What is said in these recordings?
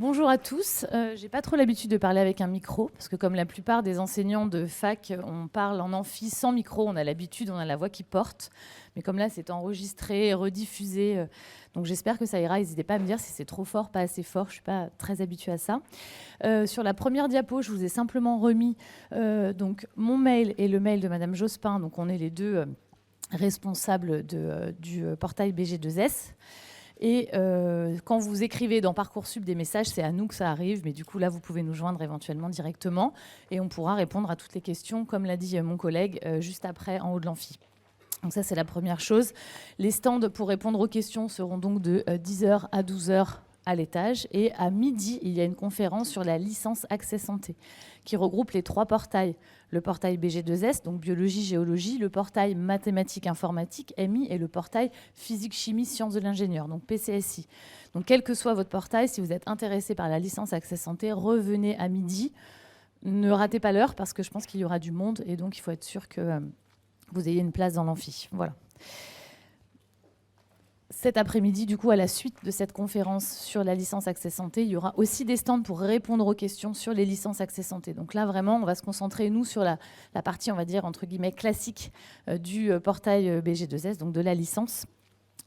Bonjour à tous. J'ai pas trop l'habitude de parler avec un micro, parce que comme la plupart des enseignants de fac, on parle en amphi sans micro, on a l'habitude, on a la voix qui porte. Mais comme là, c'est enregistré, rediffusé, donc j'espère que ça ira. N'hésitez pas à me dire si c'est trop fort, pas assez fort, je suis pas très habituée à ça. Sur la première diapo, je vous ai simplement remis donc mon mail et le mail de Madame Jospin, donc on est les deux responsables du portail BG2S. Et quand vous écrivez dans Parcoursup des messages, c'est à nous que ça arrive, mais du coup là, vous pouvez nous joindre éventuellement directement et on pourra répondre à toutes les questions, comme l'a dit mon collègue, juste après en haut de l'amphi. Donc ça, c'est la première chose. Les stands pour répondre aux questions seront donc de 10h à 12h à l'étage. Et à midi, il y a une conférence sur la licence Accès Santé qui regroupe les trois portails. Le portail BG2S, donc biologie, géologie, le portail mathématiques, informatique, MI, et le portail physique, chimie, sciences de l'ingénieur, donc PCSI. Donc quel que soit votre portail, si vous êtes intéressé par la licence Accès Santé, revenez à midi. Ne ratez pas l'heure parce que je pense qu'il y aura du monde et donc il faut être sûr que vous ayez une place dans l'amphi. Voilà. Cet après-midi, du coup, à la suite de cette conférence sur la licence Accès Santé, il y aura aussi des stands pour répondre aux questions sur les licences Accès Santé. Donc là, vraiment, on va se concentrer, nous, sur la partie, on va dire, entre guillemets, classique du portail BG2S, donc de la licence.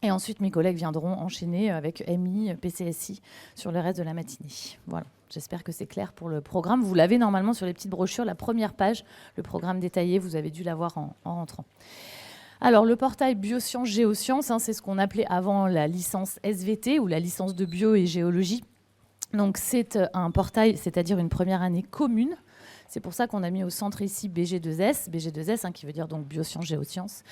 Et ensuite, mes collègues viendront enchaîner avec MI, PCSI sur le reste de la matinée. Voilà. J'espère que c'est clair pour le programme. Vous l'avez normalement sur les petites brochures, la première page, le programme détaillé, vous avez dû l'avoir en rentrant. Alors, le portail Biosciences Géosciences, c'est ce qu'on appelait avant la licence SVT ou la licence de bio et géologie. Donc, c'est un portail, c'est-à-dire une première année commune. C'est pour ça qu'on a mis au centre ici BG2S qui veut dire donc Biosciences Géosciences.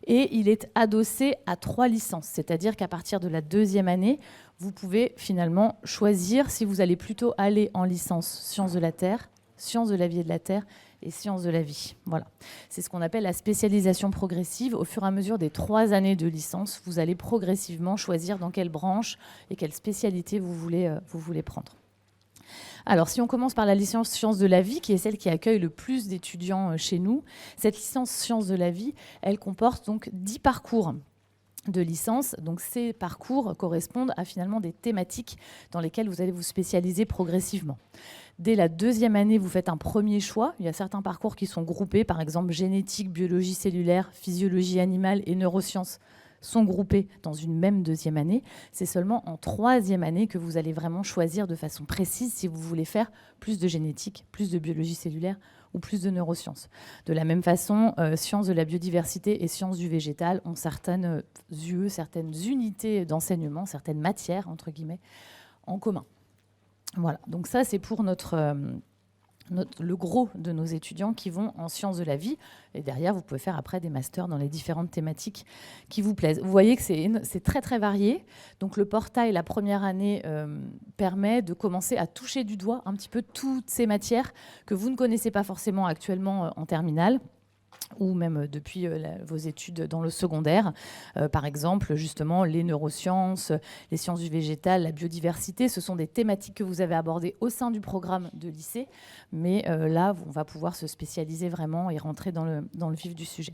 Et il est adossé à 3 licences, c'est-à-dire qu'à partir de la deuxième année, vous pouvez finalement choisir si vous allez plutôt aller en licence sciences de la Terre, sciences de la vie et de la Terre, et sciences de la vie. Voilà. C'est ce qu'on appelle la spécialisation progressive. Au fur et à mesure des 3 années de licence, vous allez progressivement choisir dans quelle branche et quelle spécialité vous voulez prendre. Alors, si on commence par la licence sciences de la vie, qui est celle qui accueille le plus d'étudiants chez nous, cette licence sciences de la vie, elle comporte donc 10 parcours de licence. Donc ces parcours correspondent à finalement des thématiques dans lesquelles vous allez vous spécialiser progressivement. Dès la deuxième année, vous faites un premier choix. Il y a certains parcours qui sont groupés, par exemple génétique, biologie cellulaire, physiologie animale et neurosciences sont groupés dans une même deuxième année. C'est seulement en troisième année que vous allez vraiment choisir de façon précise si vous voulez faire plus de génétique, plus de biologie cellulaire ou plus de neurosciences. De la même façon, sciences de la biodiversité et sciences du végétal ont certaines UE, certaines unités d'enseignement, certaines matières, entre guillemets, en commun. Voilà, donc ça c'est pour le gros de nos étudiants qui vont en sciences de la vie. Et derrière, vous pouvez faire après des masters dans les différentes thématiques qui vous plaisent. Vous voyez que c'est très, très varié. Donc le portail, la première année, permet de commencer à toucher du doigt un petit peu toutes ces matières que vous ne connaissez pas forcément actuellement en terminale, ou même depuis vos études dans le secondaire. Par exemple, justement, les neurosciences, les sciences du végétal, la biodiversité, ce sont des thématiques que vous avez abordées au sein du programme de lycée. Mais là, on va pouvoir se spécialiser vraiment et rentrer dans le vif du sujet.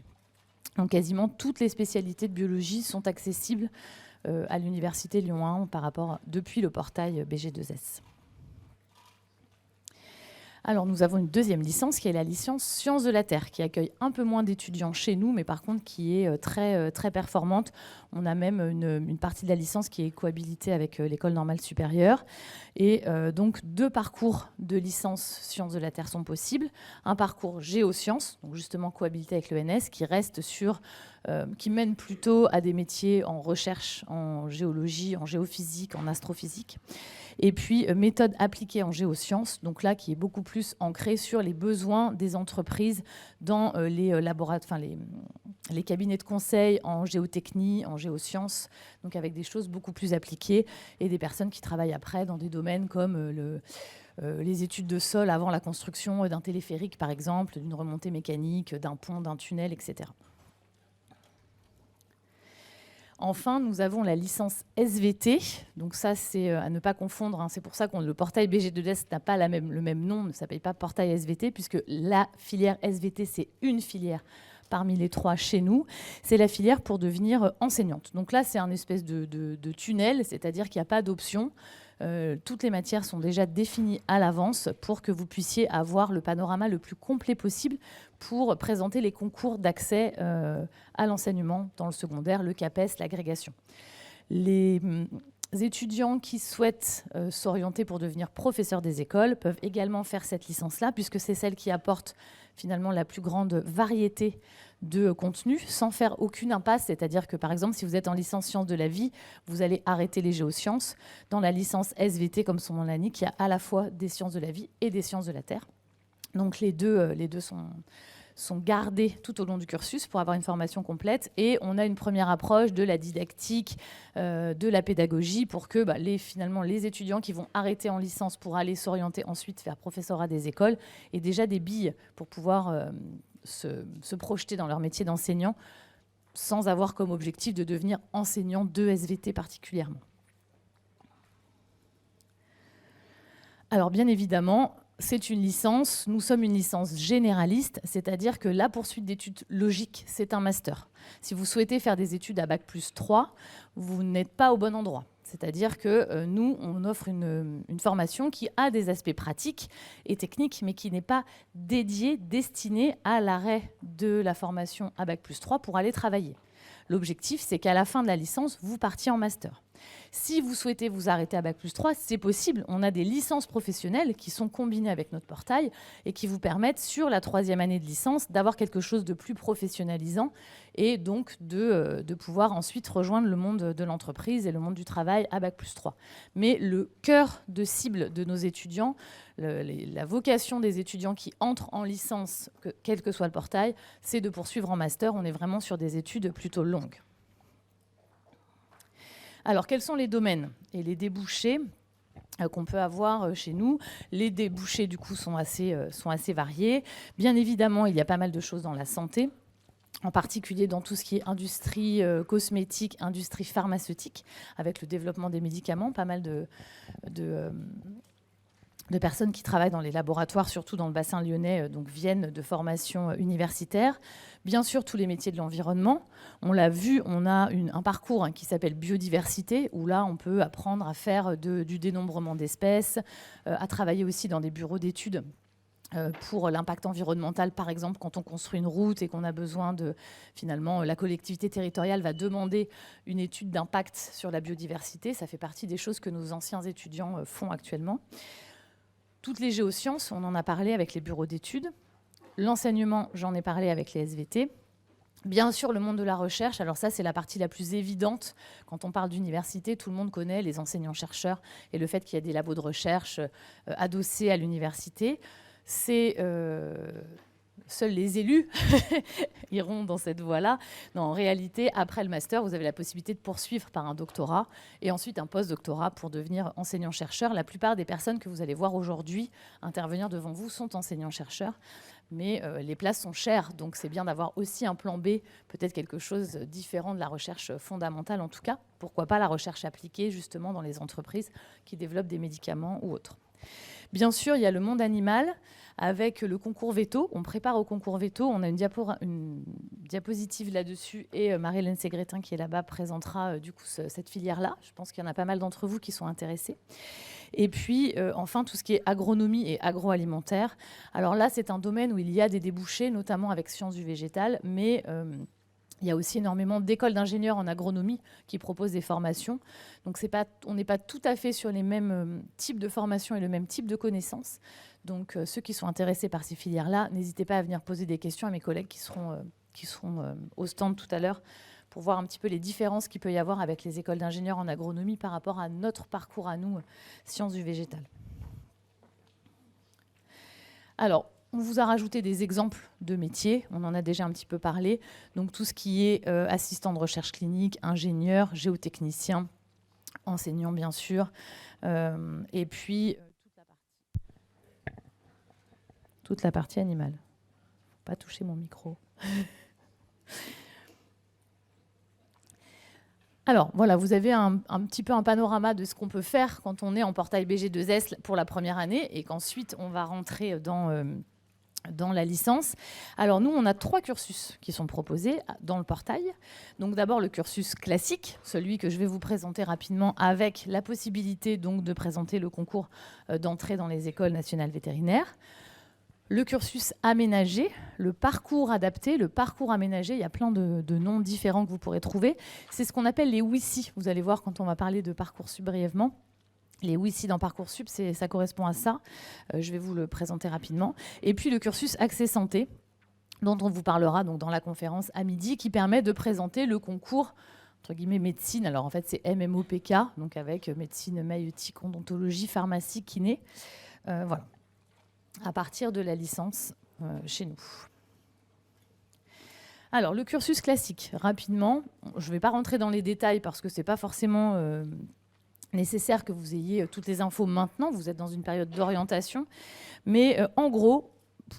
Donc, quasiment toutes les spécialités de biologie sont accessibles à l'Université Lyon 1 depuis le portail BG2S. Alors, nous avons une deuxième licence qui est la licence Sciences de la Terre, qui accueille un peu moins d'étudiants chez nous, mais par contre qui est très, très performante. On a même une partie de la licence qui est cohabilitée avec l'École normale supérieure. Et donc, 2 parcours de licence Sciences de la Terre sont possibles. Un parcours géosciences, donc justement cohabilité avec l'ENS, qui mène plutôt à des métiers en recherche, en géologie, en géophysique, en astrophysique. Et puis, méthode appliquée en géosciences, donc là, qui est beaucoup plus ancrée sur les besoins des entreprises dans les laboratoires, les cabinets de conseil en géotechnie, en géosciences, donc avec des choses beaucoup plus appliquées et des personnes qui travaillent après dans des domaines comme les études de sol avant la construction d'un téléphérique, par exemple, d'une remontée mécanique, d'un pont, d'un tunnel, etc. Enfin, nous avons la licence SVT. Donc ça, c'est à ne pas confondre. C'est pour ça que le portail BG2S n'a pas le même nom, ne s'appelle pas portail SVT, puisque la filière SVT, c'est une filière parmi les 3 chez nous. C'est la filière pour devenir enseignante. Donc là, c'est un espèce de tunnel, c'est-à-dire qu'il n'y a pas d'option. Toutes les matières sont déjà définies à l'avance pour que vous puissiez avoir le panorama le plus complet possible pour présenter les concours d'accès à l'enseignement dans le secondaire, le CAPES, l'agrégation. Les étudiants qui souhaitent s'orienter pour devenir professeurs des écoles peuvent également faire cette licence-là, puisque c'est celle qui apporte finalement la plus grande variété de contenu sans faire aucune impasse. C'est-à-dire que, par exemple, si vous êtes en licence sciences de la vie, vous allez arrêter les géosciences. Dans la licence SVT, comme son nom l'indique, il y a à la fois des sciences de la vie et des sciences de la Terre. Donc les deux sont gardés tout au long du cursus pour avoir une formation complète, et on a une première approche de la didactique, de la pédagogie pour que finalement les étudiants qui vont arrêter en licence pour aller s'orienter ensuite vers professorat des écoles aient déjà des billes pour pouvoir se projeter dans leur métier d'enseignant sans avoir comme objectif de devenir enseignant de SVT particulièrement. Alors bien évidemment, c'est une licence, nous sommes une licence généraliste, c'est-à-dire que la poursuite d'études logiques, c'est un master. Si vous souhaitez faire des études à Bac+3, vous n'êtes pas au bon endroit. C'est-à-dire que nous, on offre une formation qui a des aspects pratiques et techniques, mais qui n'est pas dédiée, destinée à l'arrêt de la formation à Bac+3 pour aller travailler. L'objectif, c'est qu'à la fin de la licence, vous partiez en master. Si vous souhaitez vous arrêter à Bac+3, c'est possible. On a des licences professionnelles qui sont combinées avec notre portail et qui vous permettent, sur la 3e année de licence, d'avoir quelque chose de plus professionnalisant et donc de pouvoir ensuite rejoindre le monde de l'entreprise et le monde du travail à Bac+3. Mais le cœur de cible de nos étudiants, la vocation des étudiants qui entrent en licence, quel que soit le portail, c'est de poursuivre en master. On est vraiment sur des études plutôt longues. Alors, quels sont les domaines et les débouchés qu'on peut avoir chez nous? Les débouchés, du coup, sont assez variés. Bien évidemment, il y a pas mal de choses dans la santé, en particulier dans tout ce qui est industrie cosmétique, industrie pharmaceutique, avec le développement des médicaments, pas mal de personnes qui travaillent dans les laboratoires, surtout dans le bassin lyonnais, donc viennent de formations universitaires. Bien sûr, tous les métiers de l'environnement. On l'a vu, on a un parcours qui s'appelle biodiversité, où là, on peut apprendre à faire du dénombrement d'espèces, à travailler aussi dans des bureaux d'études pour l'impact environnemental, par exemple, quand on construit une route et qu'on a besoin de... Finalement, la collectivité territoriale va demander une étude d'impact sur la biodiversité. Ça fait partie des choses que nos anciens étudiants font actuellement. Toutes les géosciences, on en a parlé avec les bureaux d'études. L'enseignement, j'en ai parlé avec les SVT. Bien sûr, le monde de la recherche, alors ça, c'est la partie la plus évidente. Quand on parle d'université, tout le monde connaît les enseignants-chercheurs et le fait qu'il y a des labos de recherche adossés à l'université. Seuls les élus iront dans cette voie-là. Non, en réalité, après le master, vous avez la possibilité de poursuivre par un doctorat et ensuite un post-doctorat pour devenir enseignant-chercheur. La plupart des personnes que vous allez voir aujourd'hui intervenir devant vous sont enseignants-chercheurs, mais les places sont chères, donc c'est bien d'avoir aussi un plan B, peut-être quelque chose différent de la recherche fondamentale en tout cas. Pourquoi pas la recherche appliquée justement dans les entreprises qui développent des médicaments ou autres. Bien sûr, il y a le monde animal avec le concours veto. On prépare au concours veto. On a une diapositive là-dessus et Marie-Hélène Ségrétin qui est là-bas présentera du coup cette filière-là. Je pense qu'il y en a pas mal d'entre vous qui sont intéressés. Et puis, enfin, tout ce qui est agronomie et agroalimentaire. Alors là, c'est un domaine où il y a des débouchés, notamment avec sciences du végétal, mais... il y a aussi énormément d'écoles d'ingénieurs en agronomie qui proposent des formations. Donc on n'est pas tout à fait sur les mêmes types de formations et le même type de connaissances. Donc ceux qui sont intéressés par ces filières-là, n'hésitez pas à venir poser des questions à mes collègues qui seront au stand tout à l'heure pour voir un petit peu les différences qu'il peut y avoir avec les écoles d'ingénieurs en agronomie par rapport à notre parcours à nous, sciences du végétal. Alors, on vous a rajouté des exemples de métiers, on en a déjà un petit peu parlé. Donc tout ce qui est assistant de recherche clinique, ingénieur, géotechnicien, enseignant bien sûr, et puis toute la partie animale. Faut pas toucher mon micro. Alors voilà, vous avez un petit peu un panorama de ce qu'on peut faire quand on est en portail BG2S pour la première année et qu'ensuite on va rentrer dans dans la licence. Alors nous, on a 3 cursus qui sont proposés dans le portail. Donc d'abord le cursus classique, celui que je vais vous présenter rapidement, avec la possibilité donc de présenter le concours d'entrée dans les écoles nationales vétérinaires. Le cursus aménagé, le parcours adapté, le parcours aménagé, il y a plein de noms différents que vous pourrez trouver. C'est ce qu'on appelle les WICI. Vous allez voir quand on va parler de Parcoursup brièvement. Les WICI dans Parcoursup, ça correspond à ça. Je vais vous le présenter rapidement. Et puis le cursus Accès Santé, dont on vous parlera donc dans la conférence à midi, qui permet de présenter le concours entre guillemets médecine. Alors en fait, c'est MMOPK, donc avec médecine, maïeutique, odontologie, pharmacie, kiné. Voilà. À partir de la licence chez nous. Alors, le cursus classique, rapidement. Je ne vais pas rentrer dans les détails parce que ce n'est pas forcément nécessaire que vous ayez toutes les infos maintenant. Vous êtes dans une période d'orientation. Mais en gros,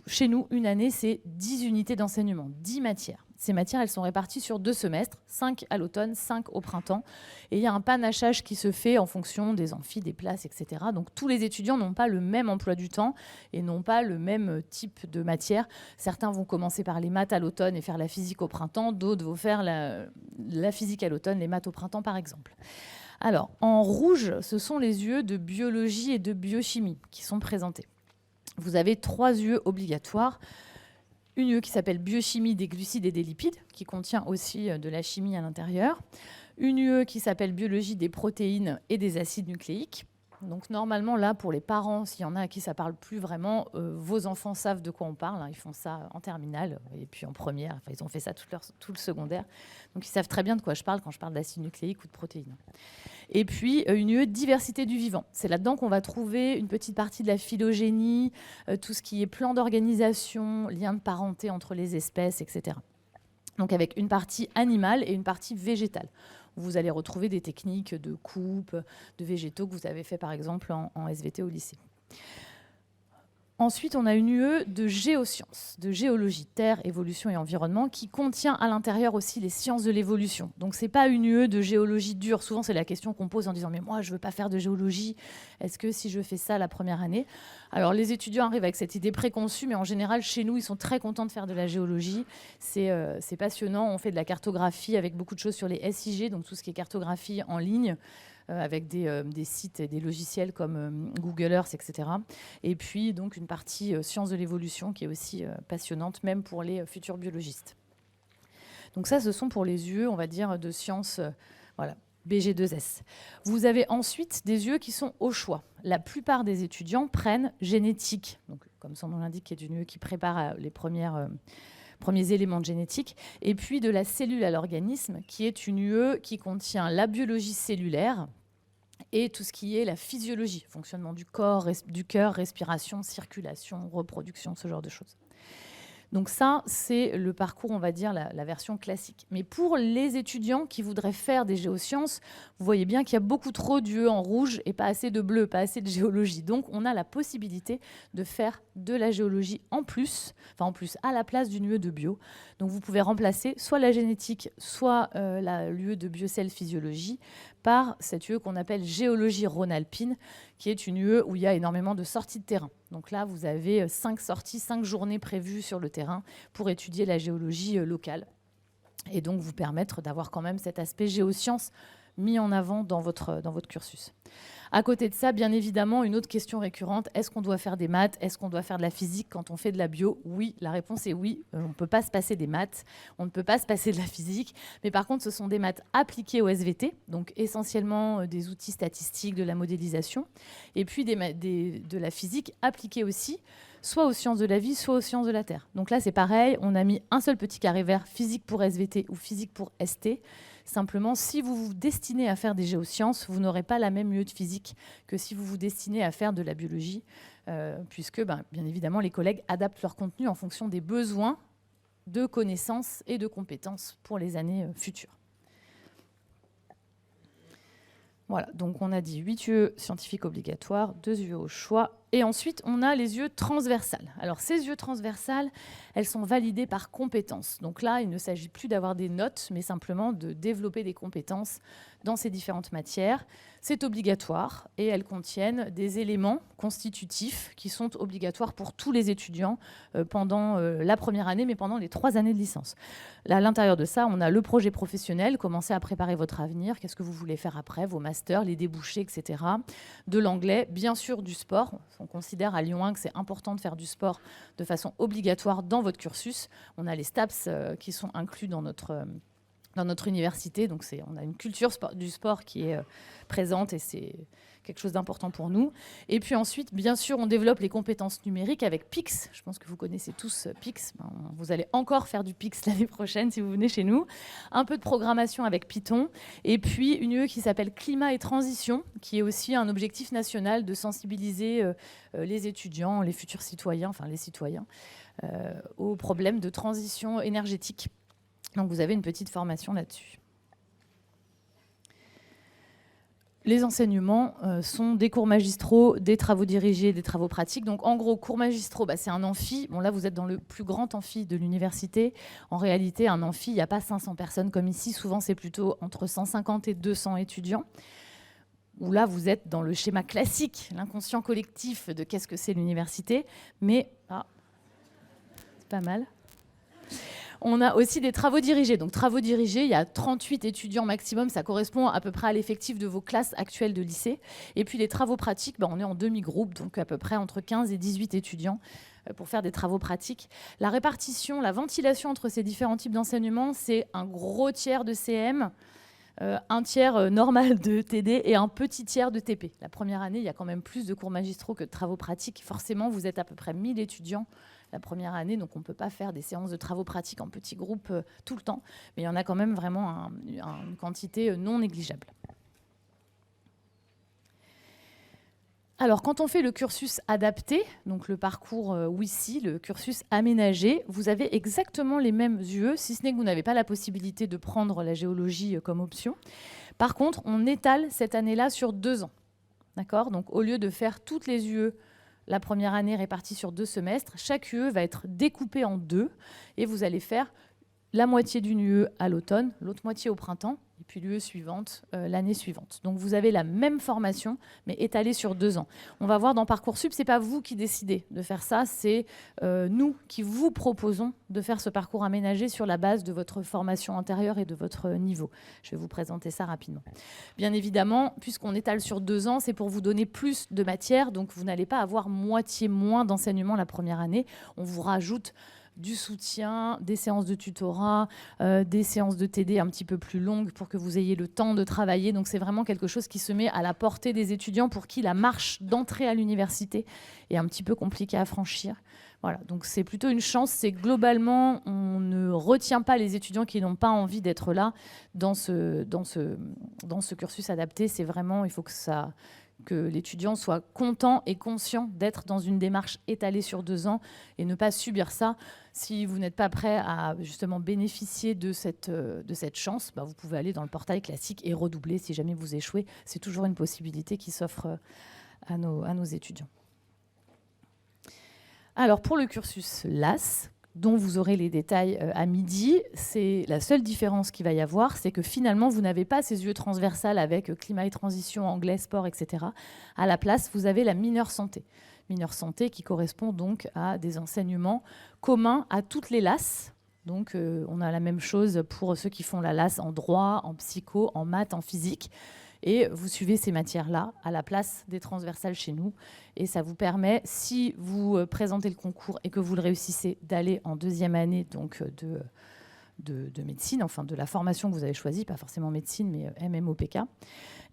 chez nous, une année, c'est 10 unités d'enseignement, 10 matières. Ces matières, elles sont réparties sur 2 semestres, 5 à l'automne, 5 au printemps. Et il y a un panachage qui se fait en fonction des amphis, des places, etc. Donc tous les étudiants n'ont pas le même emploi du temps et n'ont pas le même type de matière. Certains vont commencer par les maths à l'automne et faire la physique au printemps. D'autres vont faire la physique à l'automne, les maths au printemps, par exemple. Alors, en rouge, ce sont les UE de biologie et de biochimie qui sont présentés. Vous avez 3 UE obligatoires. Une UE qui s'appelle biochimie des glucides et des lipides, qui contient aussi de la chimie à l'intérieur. Une UE qui s'appelle biologie des protéines et des acides nucléiques. Donc normalement, là, pour les parents, s'il y en a à qui ça ne parle plus vraiment, vos enfants savent de quoi on parle. Hein, ils font ça en terminale et puis en première. Enfin, ils ont fait ça tout le secondaire. Donc ils savent très bien de quoi je parle quand je parle d'acides nucléiques ou de protéines. Et puis une UE diversité du vivant. C'est là-dedans qu'on va trouver une petite partie de la phylogénie, tout ce qui est plan d'organisation, lien de parenté entre les espèces, etc. Donc avec une partie animale et une partie végétale. Vous allez retrouver des techniques de coupe, de végétaux que vous avez fait par exemple en SVT au lycée. Ensuite, on a une UE de géosciences, de géologie, terre, évolution et environnement, qui contient à l'intérieur aussi les sciences de l'évolution. Donc, ce n'est pas une UE de géologie dure. Souvent, c'est la question qu'on pose en disant « mais moi, je ne veux pas faire de géologie. Est-ce que si je fais ça la première année ?» Alors, les étudiants arrivent avec cette idée préconçue, mais en général, chez nous, ils sont très contents de faire de la géologie. C'est passionnant. On fait de la cartographie avec beaucoup de choses sur les SIG, donc tout ce qui est cartographie en ligne, avec des sites et des logiciels comme Google Earth, etc. Et puis donc une partie sciences de l'évolution qui est aussi passionnante, même pour les futurs biologistes. Donc ça, ce sont pour les UE, on va dire, de sciences, voilà, BG2S. Vous avez ensuite des UE qui sont au choix. La plupart des étudiants prennent génétique, donc, comme son nom l'indique, qui est une UE qui prépare les premiers éléments de génétique, et puis de la cellule à l'organisme, qui est une UE qui contient la biologie cellulaire et tout ce qui est la physiologie, fonctionnement du corps, du cœur, respiration, circulation, reproduction, ce genre de choses. Donc ça, c'est le parcours, on va dire, la version classique. Mais pour les étudiants qui voudraient faire des géosciences, vous voyez bien qu'il y a beaucoup trop d'UE en rouge et pas assez de bleu, pas assez de géologie. Donc on a la possibilité de faire de la géologie en plus à la place d'une UE de bio. Donc vous pouvez remplacer soit la génétique, soit l'UE de biocell physiologie par cette UE qu'on appelle géologie rhône-alpine, qui est une UE où il y a énormément de sorties de terrain. Donc là, vous avez 5 sorties, 5 journées prévues sur le terrain pour étudier la géologie locale et donc vous permettre d'avoir quand même cet aspect géosciences mis en avant dans votre cursus. À côté de ça, bien évidemment, une autre question récurrente, est-ce qu'on doit faire des maths? Est-ce qu'on doit faire de la physique quand on fait de la bio? Oui, la réponse est oui. On ne peut pas se passer des maths, on ne peut pas se passer de la physique. Mais par contre, ce sont des maths appliquées au SVT, donc essentiellement des outils statistiques, de la modélisation, et puis de la physique appliquée aussi, soit aux sciences de la vie, soit aux sciences de la Terre. Donc là, c'est pareil, on a mis un seul petit carré vert, physique pour SVT ou physique pour ST. Simplement, si vous vous destinez à faire des géosciences, vous n'aurez pas la même UE de physique que si vous vous destinez à faire de la biologie, puisque, bien évidemment, les collègues adaptent leur contenu en fonction des besoins de connaissances et de compétences pour les années futures. Voilà, donc on a dit 8 UE scientifiques obligatoires, 2 UE au choix Et ensuite, on a les yeux transversales. Alors, ces yeux transversales, elles sont validées par compétences. Donc là, il ne s'agit plus d'avoir des notes, mais simplement de développer des compétences dans ces différentes matières. C'est obligatoire et elles contiennent des éléments constitutifs qui sont obligatoires pour tous les étudiants pendant la première année, mais pendant les 3 années de licence. Là, à l'intérieur de ça, on a le projet professionnel, commencer à préparer votre avenir, qu'est-ce que vous voulez faire après, vos masters, les débouchés, etc. De l'anglais, bien sûr du sport. On considère à Lyon 1 que c'est important de faire du sport de façon obligatoire dans votre cursus. On a les STAPS qui sont inclus dans notre université, donc on a une culture du sport qui est présente et c'est quelque chose d'important pour nous. Et puis ensuite, bien sûr, on développe les compétences numériques avec PIX. Je pense que vous connaissez tous PIX. Vous allez encore faire du PIX l'année prochaine si vous venez chez nous. Un peu de programmation avec Python. Et puis une UE qui s'appelle Climat et Transition, qui est aussi un objectif national de sensibiliser les étudiants, les futurs citoyens, enfin les citoyens, aux problèmes de transition énergétique. Donc vous avez une petite formation là-dessus. Les enseignements sont des cours magistraux, des travaux dirigés, des travaux pratiques. Donc en gros, cours magistraux, c'est un amphi. Bon là, vous êtes dans le plus grand amphi de l'université. En réalité, un amphi, il n'y a pas 500 personnes comme ici. Souvent, c'est plutôt entre 150 et 200 étudiants. Où là, vous êtes dans le schéma classique, l'inconscient collectif de qu'est-ce que c'est l'université. Mais, c'est pas mal. On a aussi des travaux dirigés. Donc, travaux dirigés, il y a 38 étudiants maximum. Ça correspond à peu près à l'effectif de vos classes actuelles de lycée. Et puis, les travaux pratiques, on est en demi-groupe, donc à peu près entre 15 et 18 étudiants pour faire des travaux pratiques. La répartition, la ventilation entre ces différents types d'enseignements, c'est un gros tiers de CM, un tiers normal de TD et un petit tiers de TP. La première année, il y a quand même plus de cours magistraux que de travaux pratiques. Forcément, vous êtes à peu près 1000 étudiants la première année, donc on ne peut pas faire des séances de travaux pratiques en petits groupes tout le temps, mais il y en a quand même vraiment une quantité non négligeable. Alors, quand on fait le cursus adapté, donc le parcours WICI, le cursus aménagé, vous avez exactement les mêmes UE, si ce n'est que vous n'avez pas la possibilité de prendre la géologie comme option. Par contre, on étale cette année-là sur 2 ans. D'accord ? Donc, au lieu de faire toutes les UE la première année répartie sur 2 semestres, chaque UE va être découpée en 2 et vous allez faire la moitié d'une UE à l'automne, l'autre moitié au printemps, et puis l'UE suivante l'année suivante. Donc vous avez la même formation, mais étalée sur 2 ans. On va voir dans Parcoursup, ce n'est pas vous qui décidez de faire ça, c'est nous qui vous proposons de faire ce parcours aménagé sur la base de votre formation antérieure et de votre niveau. Je vais vous présenter ça rapidement. Bien évidemment, puisqu'on étale sur 2 ans, c'est pour vous donner plus de matière, donc vous n'allez pas avoir moitié moins d'enseignement la première année. On vous rajoute du soutien, des séances de tutorat, des séances de TD un petit peu plus longues pour que vous ayez le temps de travailler. Donc c'est vraiment quelque chose qui se met à la portée des étudiants pour qui la marche d'entrée à l'université est un petit peu compliquée à franchir. Voilà, donc c'est plutôt une chance. C'est globalement, on ne retient pas les étudiants qui n'ont pas envie d'être là dans ce cursus adapté. C'est vraiment, il faut que l'étudiant soit content et conscient d'être dans une démarche étalée sur 2 ans et ne pas subir ça. Si vous n'êtes pas prêt à justement bénéficier de cette chance, vous pouvez aller dans le portail classique et redoubler si jamais vous échouez. C'est toujours une possibilité qui s'offre à nos étudiants. Alors pour le cursus LAS, dont vous aurez les détails à midi, c'est la seule différence qu'il va y avoir, c'est que finalement, vous n'avez pas ces UE transversales avec climat et transition, anglais, sport, etc. À la place, vous avez la mineure santé. Mineure santé qui correspond donc à des enseignements communs à toutes les LAS. Donc, on a la même chose pour ceux qui font la LAS en droit, en psycho, en maths, en physique. Et vous suivez ces matières-là à la place des transversales chez nous. Et ça vous permet, si vous présentez le concours et que vous le réussissez, d'aller en 2e année donc, de médecine, enfin de la formation que vous avez choisie, pas forcément médecine, mais MMOPK.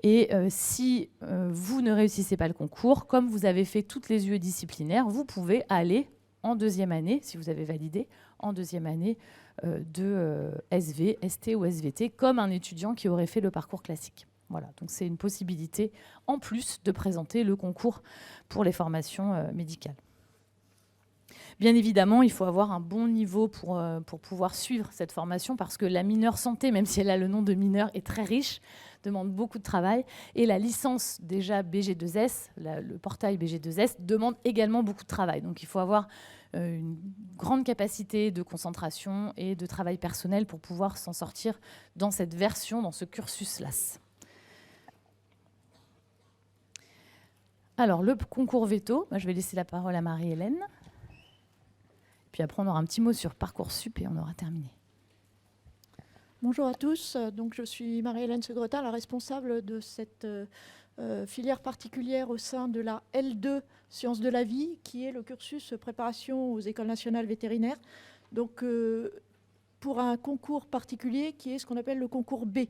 Et si vous ne réussissez pas le concours, comme vous avez fait toutes les UE disciplinaires, vous pouvez aller en 2e année, si vous avez validé, en 2e année de SV, ST ou SVT, comme un étudiant qui aurait fait le parcours classique. Voilà, donc c'est une possibilité en plus de présenter le concours pour les formations médicales. Bien évidemment, il faut avoir un bon niveau pour pouvoir suivre cette formation parce que la mineure santé, même si elle a le nom de mineure, est très riche demande beaucoup de travail. Et la licence déjà BG2S, le portail BG2S, demande également beaucoup de travail. Donc il faut avoir une grande capacité de concentration et de travail personnel pour pouvoir s'en sortir dans cette version, dans ce cursus LAS. Alors, le concours veto, je vais laisser la parole à Marie-Hélène. Puis après, on aura un petit mot sur Parcoursup et on aura terminé. Bonjour à tous, donc je suis Marie-Hélène Segretin, la responsable de cette filière particulière au sein de la L2 Sciences de la vie, qui est le cursus préparation aux écoles nationales vétérinaires. Donc pour un concours particulier qui est ce qu'on appelle le concours B,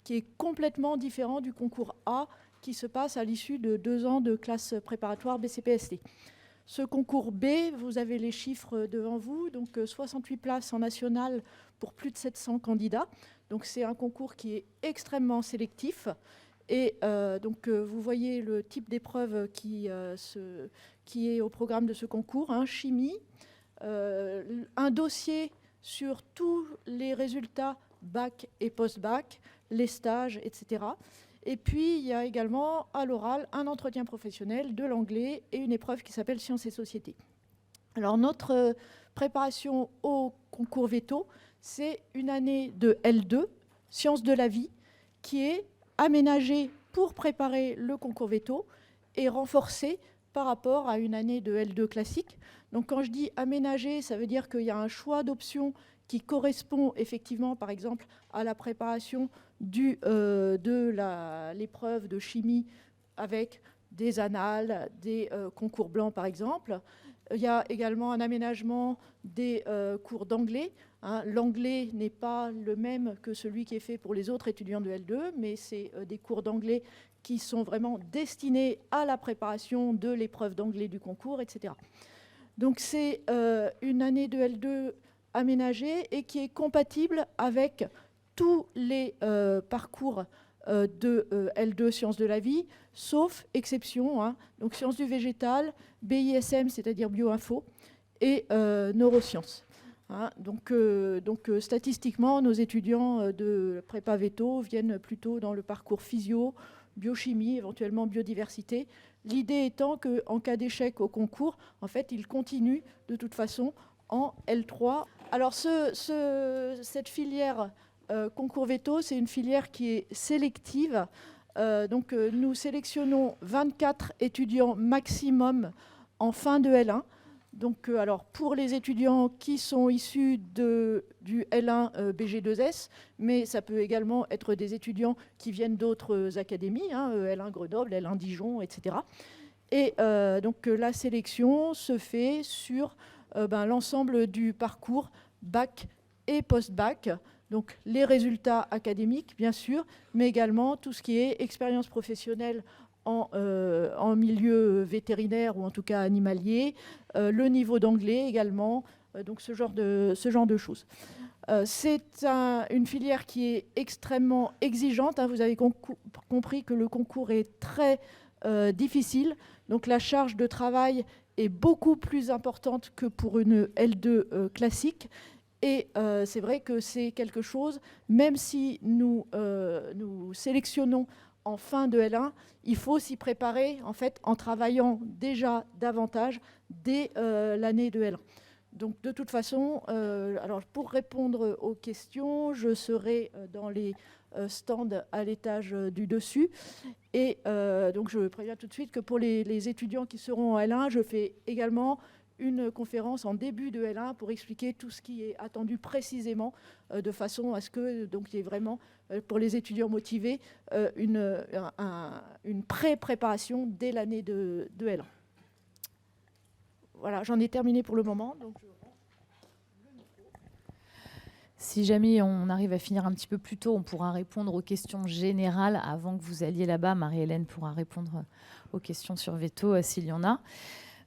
qui est complètement différent du concours A, qui se passe à l'issue de 2 ans de classe préparatoire BCPST. Ce concours B, vous avez les chiffres devant vous, donc 68 places en national pour plus de 700 candidats. Donc c'est un concours qui est extrêmement sélectif. Et donc vous voyez le type d'épreuve qui est au programme de ce concours, hein, chimie, un dossier sur tous les résultats bac et post-bac, les stages, etc. Et puis, il y a également, à l'oral, un entretien professionnel, de l'anglais et une épreuve qui s'appelle Sciences et Société. Alors, notre préparation au concours veto, c'est une année de L2, Sciences de la vie, qui est aménagée pour préparer le concours veto et renforcée par rapport à une année de L2 classique. Donc, quand je dis aménagée, ça veut dire qu'il y a un choix d'options qui correspond effectivement, par exemple, à la préparation de l'épreuve de chimie avec des annales, des concours blancs, par exemple. Il y a également un aménagement des cours d'anglais. Hein. L'anglais n'est pas le même que celui qui est fait pour les autres étudiants de L2, mais c'est des cours d'anglais qui sont vraiment destinés à la préparation de l'épreuve d'anglais du concours, etc. Donc c'est une année de L2 aménagée et qui est compatible avec tous les parcours de L2 Sciences de la vie, sauf exception, hein, donc sciences du végétal, BISM, c'est-à-dire bioinfo, et neurosciences. Hein, donc statistiquement, nos étudiants de prépa veto viennent plutôt dans le parcours physio, biochimie, éventuellement biodiversité. L'idée étant qu'en cas d'échec au concours, en fait, ils continuent de toute façon en L3. Alors cette filière concours veto, c'est une filière qui est sélective. Donc nous sélectionnons 24 étudiants maximum en fin de L1. Donc alors pour les étudiants qui sont issus du L1 BG2S, mais ça peut également être des étudiants qui viennent d'autres académies, hein, L1 Grenoble, L1 Dijon, etc. Et donc la sélection se fait sur l'ensemble du parcours bac et post-bac, donc les résultats académiques bien sûr, mais également tout ce qui est expérience professionnelle en milieu vétérinaire ou en tout cas animalier, le niveau d'anglais également, donc ce genre de choses. C'est une filière qui est extrêmement exigeante, hein, vous avez compris que le concours est très difficile, donc la charge de travail est beaucoup plus importante que pour une L2 classique. Et c'est vrai que c'est quelque chose, même si nous sélectionnons en fin de L1, il faut s'y préparer en fait en travaillant déjà davantage dès l'année de L1. Donc de toute façon, alors pour répondre aux questions, je serai dans les stands à l'étage du dessus. Et donc je préviens tout de suite que pour les étudiants qui seront en L1, je fais également une conférence en début de L1 pour expliquer tout ce qui est attendu précisément, de façon à ce que donc il y ait vraiment pour les étudiants motivés une pré-préparation dès l'année de L1. Voilà, j'en ai terminé pour le moment. Donc si jamais on arrive à finir un petit peu plus tôt, on pourra répondre aux questions générales avant que vous alliez là-bas. Marie-Hélène pourra répondre aux questions sur veto s'il y en a.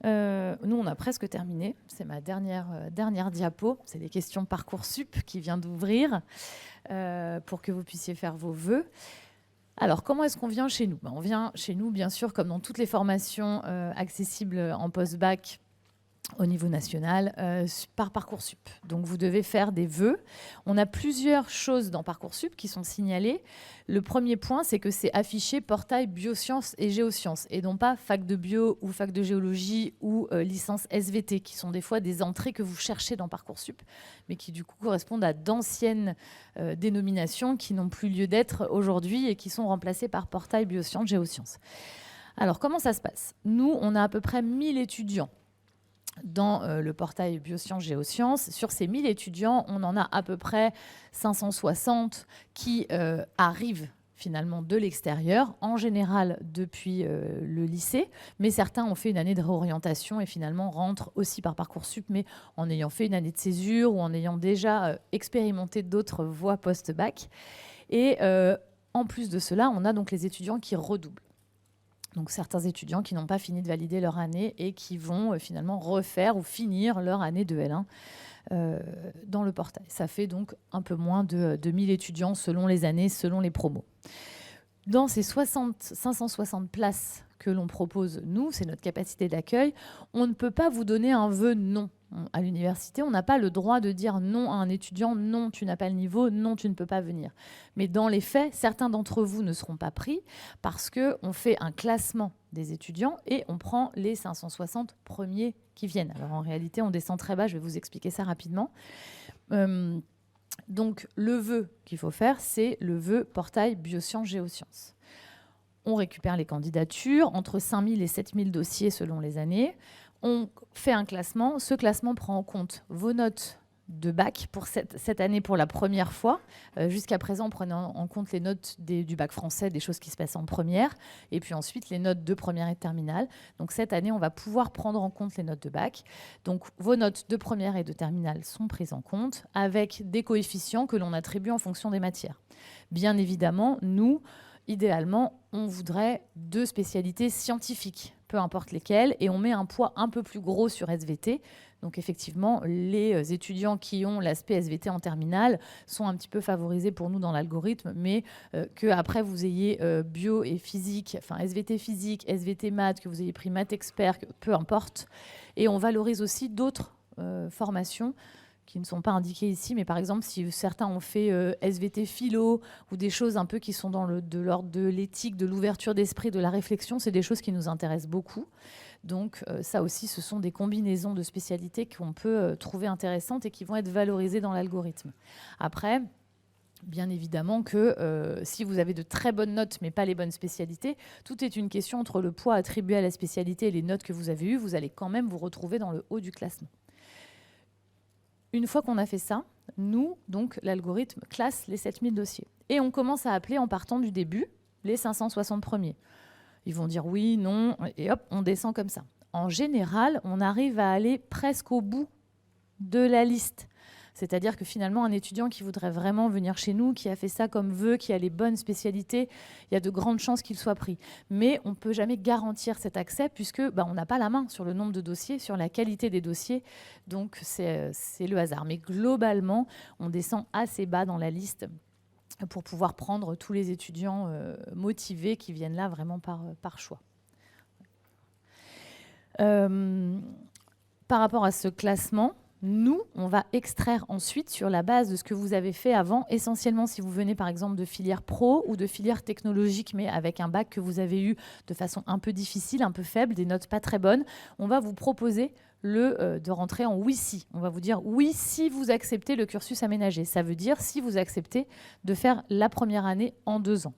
Nous, on a presque terminé. C'est ma dernière diapo. C'est les questions Parcoursup qui vient d'ouvrir pour que vous puissiez faire vos vœux. Alors, comment est-ce qu'on vient chez nous ? On vient chez nous, bien sûr, comme dans toutes les formations accessibles en post-bac, au niveau national par Parcoursup. Donc vous devez faire des vœux. On a plusieurs choses dans Parcoursup qui sont signalées. Le premier point, c'est que c'est affiché portail biosciences et géosciences et non pas fac de bio ou fac de géologie ou licence SVT, qui sont des fois des entrées que vous cherchez dans Parcoursup, mais qui du coup correspondent à d'anciennes dénominations qui n'ont plus lieu d'être aujourd'hui et qui sont remplacées par portail biosciences, géosciences. Alors comment ça se passe? Nous, on a à peu près 1000 étudiants dans le portail Biosciences Géosciences. Sur ces 1000 étudiants, on en a à peu près 560 qui arrivent finalement de l'extérieur, en général depuis le lycée, mais certains ont fait une année de réorientation et finalement rentrent aussi par Parcoursup, mais en ayant fait une année de césure ou en ayant déjà expérimenté d'autres voies post-bac. Et en plus de cela, on a donc les étudiants qui redoublent. Donc certains étudiants qui n'ont pas fini de valider leur année et qui vont finalement refaire ou finir leur année de L1 dans le portail. Ça fait donc un peu moins de 1000 étudiants selon les années, selon les promos. Dans ces 560 places que l'on propose, nous, c'est notre capacité d'accueil, on ne peut pas vous donner un vœu non. À l'université, on n'a pas le droit de dire non à un étudiant, non, tu n'as pas le niveau, non, tu ne peux pas venir. Mais dans les faits, certains d'entre vous ne seront pas pris parce qu'on fait un classement des étudiants et on prend les 560 premiers qui viennent. Alors en réalité, on descend très bas, je vais vous expliquer ça rapidement. Donc le vœu qu'il faut faire, c'est le vœu portail biosciences géosciences. On récupère les candidatures, entre 5000 et 7000 dossiers selon les années. On fait un classement. Ce classement prend en compte vos notes de bac pour cette année pour la première fois. Jusqu'à présent, on prenait en compte les notes du bac français, des choses qui se passent en première, et puis ensuite les notes de première et de terminale. Donc cette année, on va pouvoir prendre en compte les notes de bac. Donc vos notes de première et de terminale sont prises en compte avec des coefficients que l'on attribue en fonction des matières. Bien évidemment, nous, idéalement, on voudrait 2 spécialités scientifiques, peu importe lesquelles, et on met un poids un peu plus gros sur SVT. Donc effectivement, les étudiants qui ont l'aspect SVT en terminale sont un petit peu favorisés pour nous dans l'algorithme, mais qu'après vous ayez bio et physique, enfin SVT physique, SVT maths, que vous ayez pris maths expert, peu importe. Et on valorise aussi d'autres formations qui ne sont pas indiqués ici, mais par exemple, si certains ont fait SVT philo ou des choses un peu qui sont de l'ordre de l'éthique, de l'ouverture d'esprit, de la réflexion, c'est des choses qui nous intéressent beaucoup. Donc ça aussi, ce sont des combinaisons de spécialités qu'on peut trouver intéressantes et qui vont être valorisées dans l'algorithme. Après, bien évidemment que si vous avez de très bonnes notes, mais pas les bonnes spécialités, tout est une question entre le poids attribué à la spécialité et les notes que vous avez eues. Vous allez quand même vous retrouver dans le haut du classement. Une fois qu'on a fait ça, nous, donc, l'algorithme classe les 7000 dossiers. Et on commence à appeler en partant du début les 560 premiers. Ils vont dire oui, non, et hop, on descend comme ça. En général, on arrive à aller presque au bout de la liste. C'est-à-dire que finalement, un étudiant qui voudrait vraiment venir chez nous, qui a fait ça comme vœu, qui a les bonnes spécialités, il y a de grandes chances qu'il soit pris. Mais on ne peut jamais garantir cet accès puisque on n'a pas la main sur le nombre de dossiers, sur la qualité des dossiers. Donc, c'est le hasard. Mais globalement, on descend assez bas dans la liste pour pouvoir prendre tous les étudiants motivés qui viennent là vraiment par choix. Par rapport à ce classement, nous, on va extraire ensuite sur la base de ce que vous avez fait avant, essentiellement si vous venez par exemple de filière pro ou de filière technologique, mais avec un bac que vous avez eu de façon un peu difficile, un peu faible, des notes pas très bonnes, on va vous proposer de rentrer en oui-si. On va vous dire oui si vous acceptez le cursus aménagé. Ça veut dire si vous acceptez de faire la première année en 2 ans.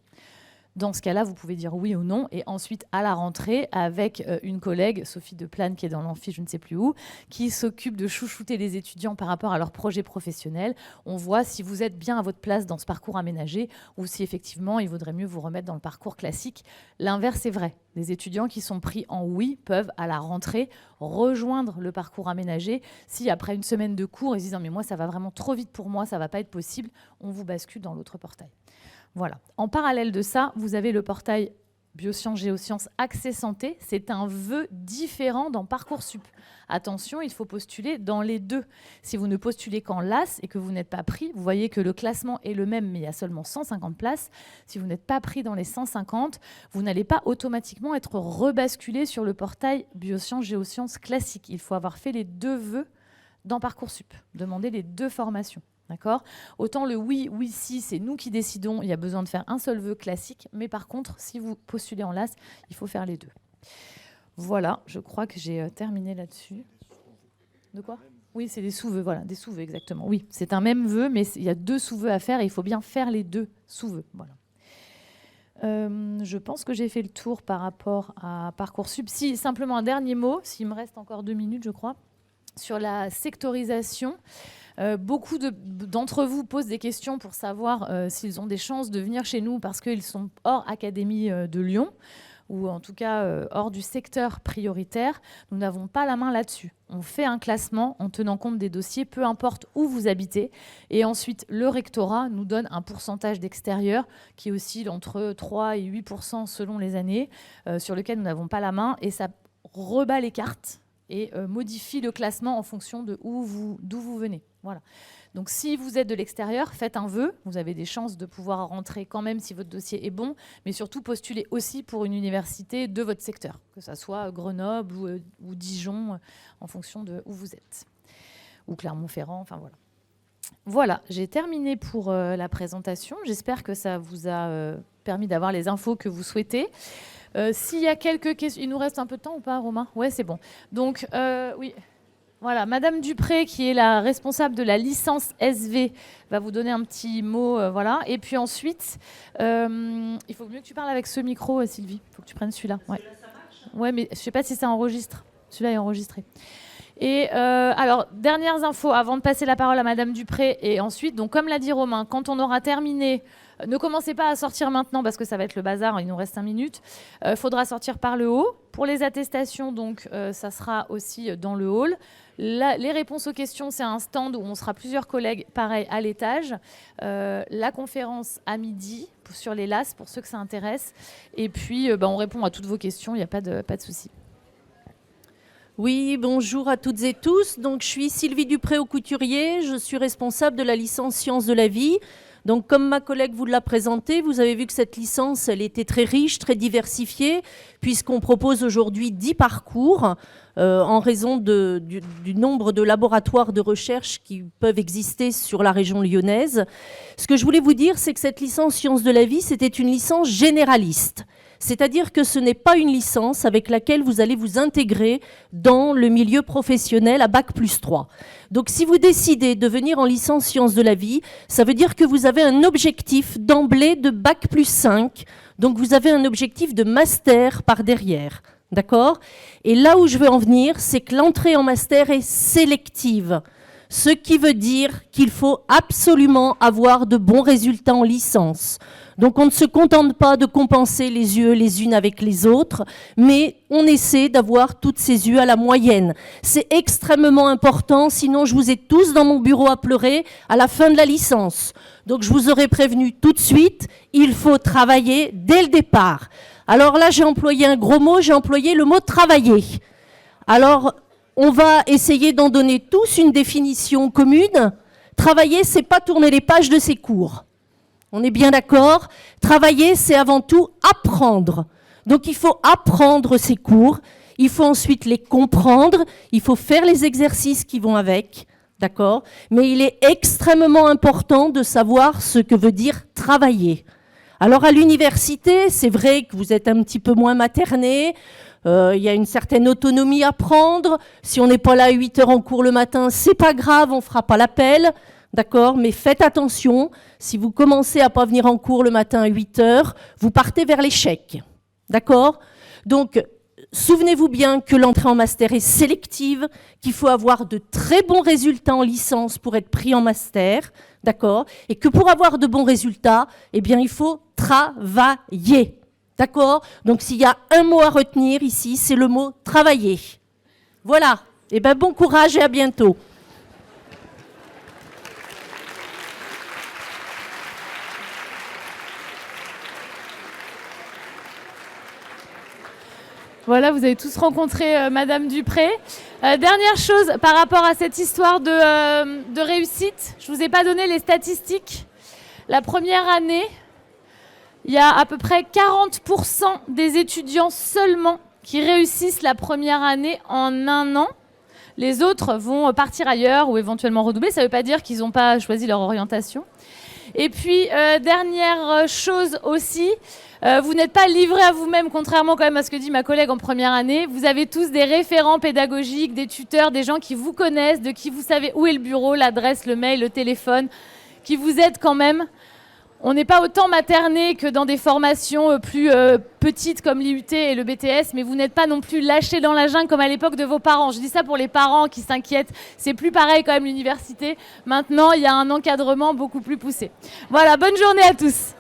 Dans ce cas-là, vous pouvez dire oui ou non. Et ensuite, à la rentrée, avec une collègue, Sophie Deplane, qui est dans l'amphi, je ne sais plus où, qui s'occupe de chouchouter les étudiants par rapport à leur projet professionnel, on voit si vous êtes bien à votre place dans ce parcours aménagé ou si effectivement, il vaudrait mieux vous remettre dans le parcours classique. L'inverse est vrai. Les étudiants qui sont pris en oui peuvent, à la rentrée, rejoindre le parcours aménagé. Si après une semaine de cours, ils se disent « mais moi, ça va vraiment trop vite pour moi, ça ne va pas être possible », on vous bascule dans l'autre portail. Voilà. En parallèle de ça, vous avez le portail biosciences, géosciences, accès santé, c'est un vœu différent dans Parcoursup. Attention, il faut postuler dans les deux. Si vous ne postulez qu'en LAS et que vous n'êtes pas pris, vous voyez que le classement est le même, mais il y a seulement 150 places. Si vous n'êtes pas pris dans les 150, vous n'allez pas automatiquement être rebasculé sur le portail biosciences, géosciences classique. Il faut avoir fait les deux vœux dans Parcoursup, demander les deux formations. D'accord ? Autant le oui, si, c'est nous qui décidons, il y a besoin de faire un seul vœu classique, mais par contre, si vous postulez en LAS, il faut faire les deux. Voilà, je crois que j'ai terminé là-dessus. De quoi ? Oui, c'est des sous-vœux, voilà, des sous-vœux, exactement. Oui, c'est un même vœu, mais il y a deux sous-vœux à faire et il faut bien faire les deux sous-vœux. Voilà. Je pense que j'ai fait le tour par rapport à Parcoursup. Si, simplement un dernier mot, s'il me reste encore 2 minutes, je crois, sur la sectorisation. Beaucoup d'entre vous posent des questions pour savoir s'ils ont des chances de venir chez nous parce qu'ils sont hors Académie de Lyon, ou en tout cas hors du secteur prioritaire. Nous n'avons pas la main là-dessus. On fait un classement en tenant compte des dossiers, peu importe où vous habitez. Et ensuite, le rectorat nous donne un pourcentage d'extérieur qui oscille entre 3 et 8% selon les années, sur lequel nous n'avons pas la main. Et ça rebat les cartes et modifie le classement en fonction de d'où vous venez. Voilà. Donc si vous êtes de l'extérieur, faites un vœu. Vous avez des chances de pouvoir rentrer quand même si votre dossier est bon, mais surtout postulez aussi pour une université de votre secteur, que ce soit Grenoble ou Dijon, en fonction de où vous êtes. Ou Clermont-Ferrand, enfin voilà. Voilà, j'ai terminé pour la présentation. J'espère que ça vous a permis d'avoir les infos que vous souhaitez. S'il y a quelques questions... Il nous reste un peu de temps ou pas, Romain ? Ouais, c'est bon. Donc, oui... Voilà, Madame Dupré, qui est la responsable de la licence SV, va vous donner un petit mot. Voilà. Et puis ensuite, il faut mieux que tu parles avec ce micro, Sylvie. Il faut que tu prennes celui-là. Ouais. Ouais, mais je ne sais pas si ça enregistre. Celui-là est enregistré. Et alors, dernières infos avant de passer la parole à Madame Dupré. Et ensuite, donc, comme l'a dit Romain, quand on aura terminé, ne commencez pas à sortir maintenant parce que ça va être le bazar, il nous reste 5 minutes. Il faudra sortir par le haut. Pour les attestations, donc, ça sera aussi dans le hall. Les réponses aux questions, c'est un stand où on sera plusieurs collègues, pareil, à l'étage. La conférence à midi sur les LAS, pour ceux que ça intéresse. Et puis, on répond à toutes vos questions, il n'y a pas de souci. Oui, bonjour à toutes et tous. Donc, je suis Sylvie Dupré-Aucouturier, je suis responsable de la licence Sciences de la vie. Donc, comme ma collègue vous l'a présenté, vous avez vu que cette licence, elle était très riche, très diversifiée, puisqu'on propose aujourd'hui 10 parcours en raison du nombre de laboratoires de recherche qui peuvent exister sur la région lyonnaise. Ce que je voulais vous dire, c'est que cette licence Sciences de la vie, c'était une licence généraliste. C'est-à-dire que ce n'est pas une licence avec laquelle vous allez vous intégrer dans le milieu professionnel à Bac+3. Donc si vous décidez de venir en licence Sciences de la vie, ça veut dire que vous avez un objectif d'emblée de Bac+5. Donc vous avez un objectif de master par derrière. D'accord ? Et là où je veux en venir, c'est que l'entrée en master est sélective. Ce qui veut dire qu'il faut absolument avoir de bons résultats en licence. Donc on ne se contente pas de compenser les UE les unes avec les autres, mais on essaie d'avoir toutes ces UE à la moyenne. C'est extrêmement important, sinon je vous ai tous dans mon bureau à pleurer à la fin de la licence. Donc je vous aurais prévenu tout de suite, il faut travailler dès le départ. Alors là j'ai employé un gros mot, j'ai employé le mot travailler. Alors on va essayer d'en donner tous une définition commune. Travailler, c'est pas tourner les pages de ses cours. On est bien d'accord ? Travailler, c'est avant tout apprendre. Donc il faut apprendre ses cours, il faut ensuite les comprendre, il faut faire les exercices qui vont avec, d'accord ? Mais il est extrêmement important de savoir ce que veut dire travailler. Alors à l'université, c'est vrai que vous êtes un petit peu moins materné, il y a une certaine autonomie à prendre. Si on n'est pas là à 8 heures en cours le matin, c'est pas grave, on fera pas l'appel. D'accord ? Mais faites attention, si vous commencez à pas venir en cours le matin à 8 heures, vous partez vers l'échec. D'accord ? Donc, souvenez-vous bien que l'entrée en master est sélective, qu'il faut avoir de très bons résultats en licence pour être pris en master. D'accord ? Et que pour avoir de bons résultats, eh bien, il faut travailler. D'accord ? Donc, s'il y a un mot à retenir ici, c'est le mot travailler. Voilà. Eh bien, bon courage et à bientôt. Voilà, vous avez tous rencontré Madame Dupré. Dernière chose par rapport à cette histoire de réussite, je ne vous ai pas donné les statistiques. La première année, il y a à peu près 40% des étudiants seulement qui réussissent la première année en 1 an. Les autres vont partir ailleurs ou éventuellement redoubler. Ça ne veut pas dire qu'ils n'ont pas choisi leur orientation. Et puis, dernière chose aussi, vous n'êtes pas livrés à vous-même, contrairement quand même à ce que dit ma collègue en première année. Vous avez tous des référents pédagogiques, des tuteurs, des gens qui vous connaissent, de qui vous savez où est le bureau, l'adresse, le mail, le téléphone, qui vous aident quand même. On n'est pas autant materné que dans des formations plus petites comme l'IUT et le BTS, mais vous n'êtes pas non plus lâchés dans la jungle comme à l'époque de vos parents. Je dis ça pour les parents qui s'inquiètent. C'est plus pareil quand même l'université. Maintenant, il y a un encadrement beaucoup plus poussé. Voilà, bonne journée à tous.